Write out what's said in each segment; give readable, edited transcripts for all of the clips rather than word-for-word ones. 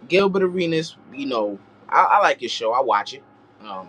Gilbert Arenas, I like his show. I watch it. Um,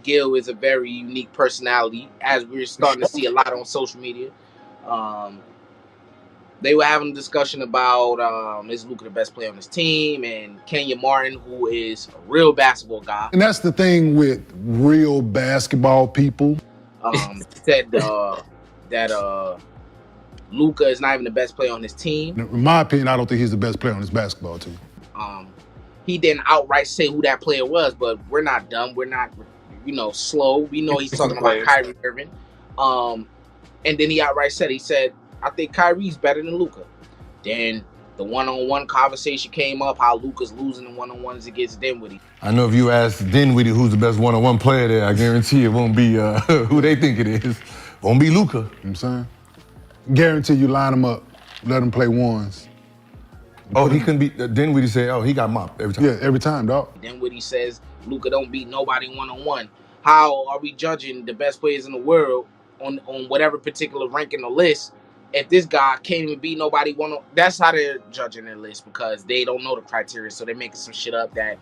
Gil is a very unique personality, as we're starting to see a lot on social media. Um, they were having a discussion about is Luka the best player on his team, and Kenya Martin, who is a real basketball guy, And that's the thing with real basketball people. said that Luka is not even the best player on his team. In my opinion, I don't think he's the best player on his basketball team. Um, he didn't outright say who that player was, but we're not dumb. We're not, slow. We know he's talking about Kyrie Irving. And then he outright said, I think Kyrie's better than Luka. Then the one-on-one conversation came up, how Luka's losing the one-on-ones against Dinwiddie. I know if you ask Dinwiddie who's the best one-on-one player there, I guarantee it won't be who they think it is. Won't be Luka. You know what I'm saying? Guarantee you line them up, let them play ones. Oh, he couldn't beat Dinwiddie said, oh, he got mopped every time. Yeah, every time, dog. Dinwiddie says Luka don't beat nobody one-on-one. How are we judging the best players in the world on whatever particular rank in the list if this guy can't even beat nobody one? That's how they're judging their list, because they don't know the criteria, so they're making some shit up that,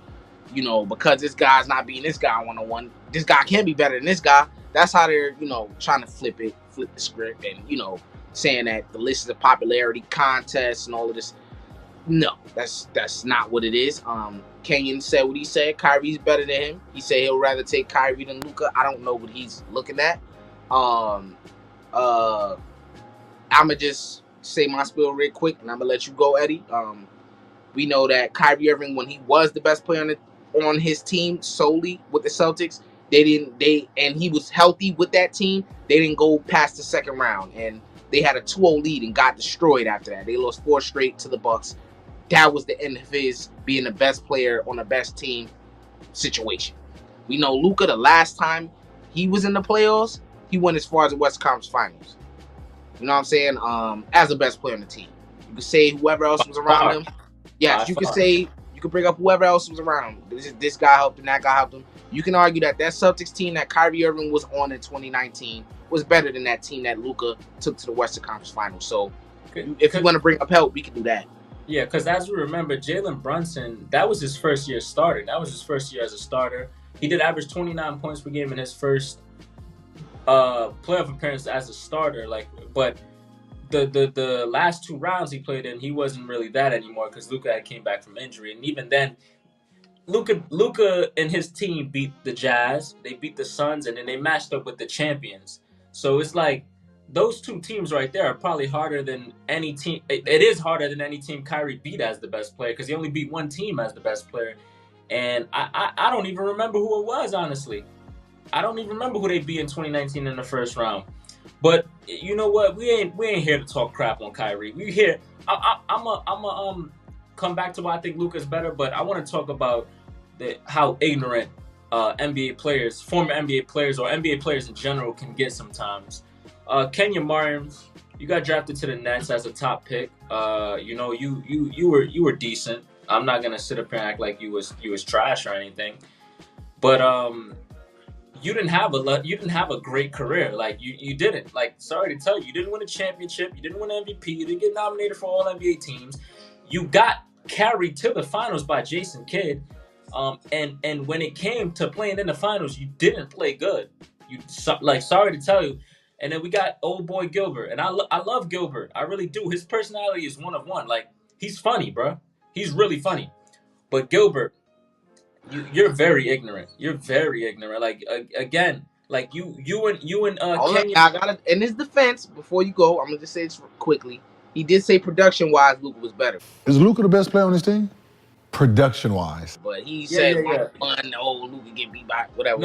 because this guy's not beating this guy one-on-one, this guy can be better than this guy. That's how they're, trying to flip the script, and, saying that the list is a popularity contest and all of this. No, that's not what it is. Kenyon said what he said. Kyrie's better than him. He said he'll rather take Kyrie than Luka. I don't know what he's looking at. I'ma just say my spiel real quick, and I'm gonna let you go, Eddie. We know that Kyrie Irving, when he was the best player on his team solely with the Celtics, and he was healthy with that team. They didn't go past the second round, and they had a 2-0 lead and got destroyed after that. They lost 4 straight to the Bucks. That was the end of his being the best player on the best team situation. We know Luka, the last time he was in the playoffs, he went as far as the West Conference Finals. You know what I'm saying? As the best player on the team. You could say whoever else was around him. Yes, you could say, you could bring up whoever else was around him. This guy helped him, that guy helped him. You can argue that Celtics team that Kyrie Irving was on in 2019 was better than that team that Luka took to the Western Conference Finals. So if you want to bring up help, we can do that. Yeah, because as we remember, Jalen Brunson, that was his first year starting. That was his first year as a starter. He did average 29 points per game in his first playoff appearance as a starter. But the last 2 rounds he played in, he wasn't really that anymore because Luka had came back from injury. And even then, Luka and his team beat the Jazz, they beat the Suns, and then they matched up with the champions. So it's like those 2 teams right there are probably harder than any team. It is harder than any team Kyrie beat as the best player, because he only beat 1 team as the best player. And I don't even remember who it was, honestly. I don't even remember who they beat in 2019 in the first round. But you know what? We ain't here to talk crap on Kyrie. We here. I'm come back to why I think Luka's better, but I want to talk about how ignorant NBA players, former NBA players, or NBA players in general can get sometimes. Kenya Martin, you got drafted to the Nets as a top pick. You were decent. I'm not gonna sit up here and act like you was trash or anything, but you didn't have a great career. Like you didn't. Like, sorry to tell you, you didn't win a championship. You didn't win MVP. You didn't get nominated for all NBA teams. You got carried to the finals by Jason Kidd. And when it came to playing in the finals, you didn't play good. Sorry to tell you. And then we got old boy Gilbert, and I love Gilbert. I really do. His personality is one of one. Like, he's funny, bro. He's really funny. But Gilbert, you're very ignorant. You're very ignorant. Like, again, like you and Kenya. I gotta, in his defense, before you go, I'm gonna just say this quickly. He did say production-wise, Luka was better. Is Luka the best player on his team? Production-wise. But he said, Luka get beat by whatever.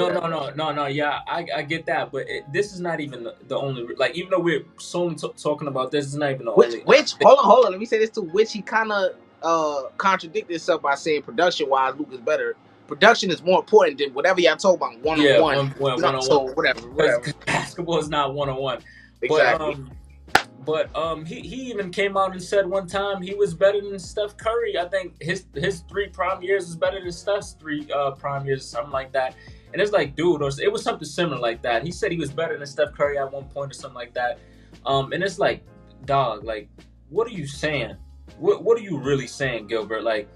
No. Yeah, I get that, but this is not even the only. Like, even though we're solely talking about this, is not even the only. Which hold on. Let me say this too. Which he kind of contradicted himself by saying production-wise, Luka's better. Production is more important than whatever y'all talk about one-on-one. So whatever. Basketball is not one-on-one. Exactly. But he even came out and said one time he was better than Steph Curry. I think his 3 prime years is better than Steph's 3 prime years, something like that. And it's like, dude, or it was something similar like that. He said he was better than Steph Curry at one point or something like that. And it's like, dog, like, what are you saying? What are you really saying, Gilbert? Like,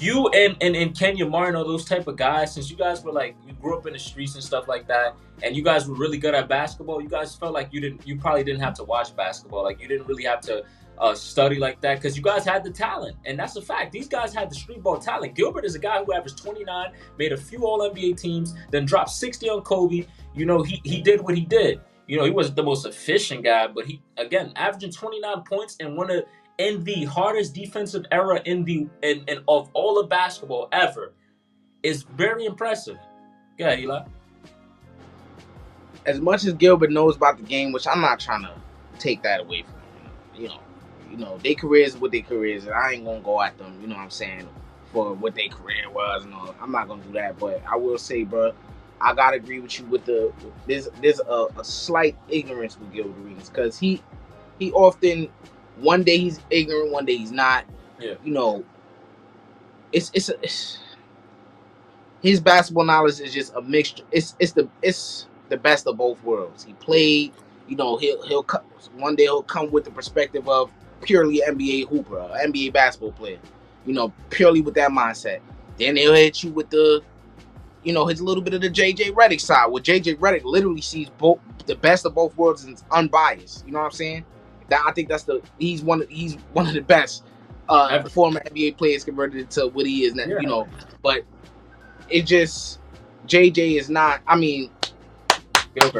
you and Kenya Martin, those type of guys, since you guys were like, you grew up in the streets and stuff like that, and you guys were really good at basketball, you guys felt like you probably didn't have to watch basketball, like you didn't really have to study like that, because you guys had the talent, and that's a fact. These guys had the street ball talent. Gilbert is a guy who averaged 29, made a few All NBA teams, then dropped 60 on Kobe. You know, he did what he did. You know, he wasn't the most efficient guy, but he, again, averaging 29 points and one of in the hardest defensive era in of all of basketball ever is very impressive. Yeah, Eli. As much as Gilbert knows about the game, which I'm not trying to take that away from him, their careers what their careers, and I ain't gonna go at them. You know what I'm saying, for what their career was and all. I'm not gonna do that, but I will say, bro, I gotta agree with you with there's a slight ignorance with Gilbert Arenas, because he often, one day he's ignorant, one day he's not. Yeah. You know, it's his basketball knowledge is just a mixture. It's the best of both worlds. He played, he'll one day he'll come with the perspective of purely NBA hooper, NBA basketball player, purely with that mindset. Then he'll hit you with the, his little bit of the JJ Redick side, where JJ Redick literally sees both the best of both worlds and is unbiased. You know what I'm saying? I think he's one of the best former NBA players converted to what he is now. Yeah. But it just, JJ is not. I mean,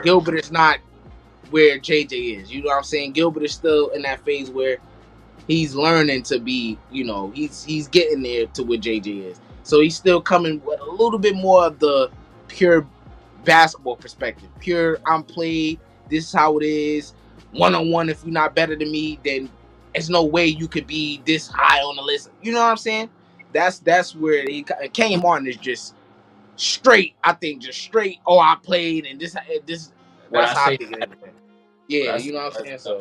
Gilbert is not where JJ is. You know what I'm saying? Gilbert is still in that phase where he's learning to be. He's getting there to where JJ is. So he's still coming with a little bit more of the pure basketball perspective. Pure, I'm played. This is how it is. 1-on-1. If you're not better than me, then there's no way you could be this high on the list. You know what I'm saying? That's where Kenyon Martin is just straight. I think just straight. Oh, I played and this. That's how I think it is. Yeah, you know what I'm saying. So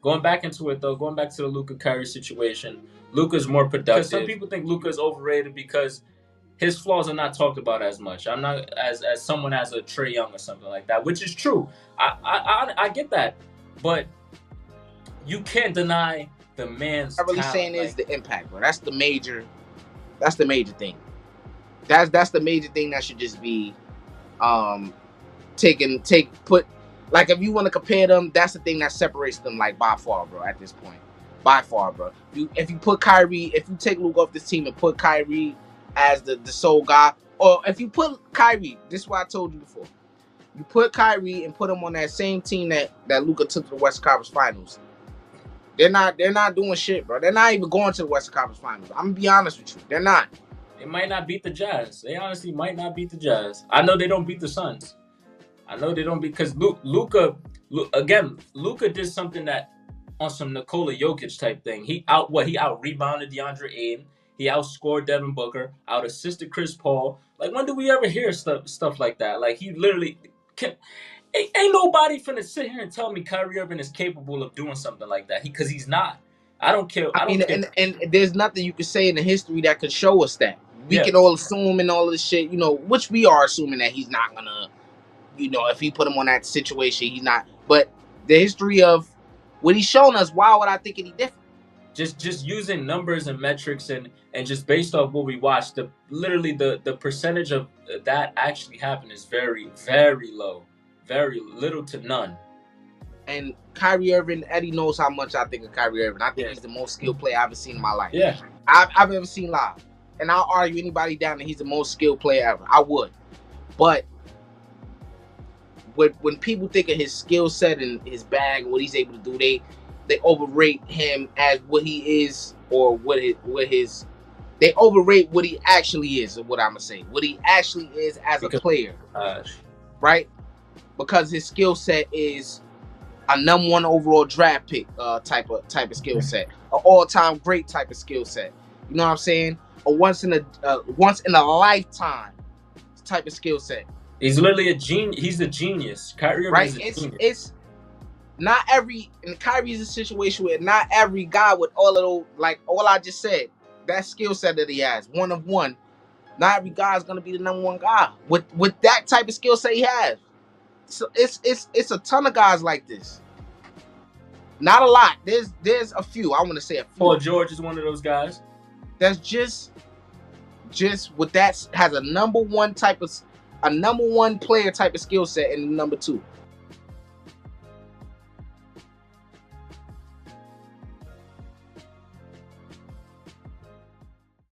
going back into it though, going back to the Luka Kyrie situation, Luka's more productive. Because some people think Luka's overrated because his flaws are not talked about as much. I'm not as someone as a Trae Young or something like that, which is true. I get that, but you can't deny the man's. I'm really talent, saying is the impact, bro. That's the major thing. That's the major thing that should just be put, like, if you want to compare them, that's the thing that separates them, like, by far, bro, at this point. By far, bro. If you put Kyrie, if you take Luka off this team and put Kyrie as the sole guy, or if you put Kyrie, this is what I told you before. You put Kyrie and put him on that same team that Luka took to the Western Conference Finals. They're not doing shit, bro. They're not even going to the Western Conference Finals. I'm gonna be honest with you. They're not. They might not beat the Jazz. They honestly might not beat the Jazz. I know they don't beat the Suns. I know they don't, because Luka did something that on some Nikola Jokic type thing. He out rebounded DeAndre Ayton. He outscored Devin Booker, out assisted Chris Paul. Like, when do we ever hear stuff like that? Like, he literally ain't nobody finna sit here and tell me Kyrie Irving is capable of doing something like that. Because he's not. I don't care. I mean, and there's nothing you can say in the history that could show us that. We can all assume and all this shit, which we are assuming that he's not gonna, if he put him on that situation, he's not. But the history of what he's shown us, why would I think any different? Just using numbers and metrics and just based off what we watched, the percentage of that actually happened is very, very low. Very little to none. And Kyrie Irving, Eddie knows how much I think of Kyrie Irving. I think he's the most skilled player I've ever seen in my life. Yeah. I've ever seen live. And I'll argue anybody down that he's the most skilled player ever. I would. But when people think of his skill set and his bag and what he's able to do, they overrate him as what he is, or they overrate what he actually is, or what I'm gonna say. What he actually is as a player. Right? Because his skill set is a #1 overall draft pick type of skill set, an all-time great type of skill set. You know what I'm saying? A once in a lifetime type of skill set. He's literally a genius. He's a genius. Kyrie right? Is a genius. It's not every, and Kyrie's a situation where not every guy with all of those, like all I just said, that skill set that he has, one of one. Not every guy is gonna be the #1 guy with that type of skill set he has. So it's a ton of guys like this. Not a lot. There's a few. I want to say a few. Paul George is one of those guys. That's just just with that has a number one player type of skill set, and number two.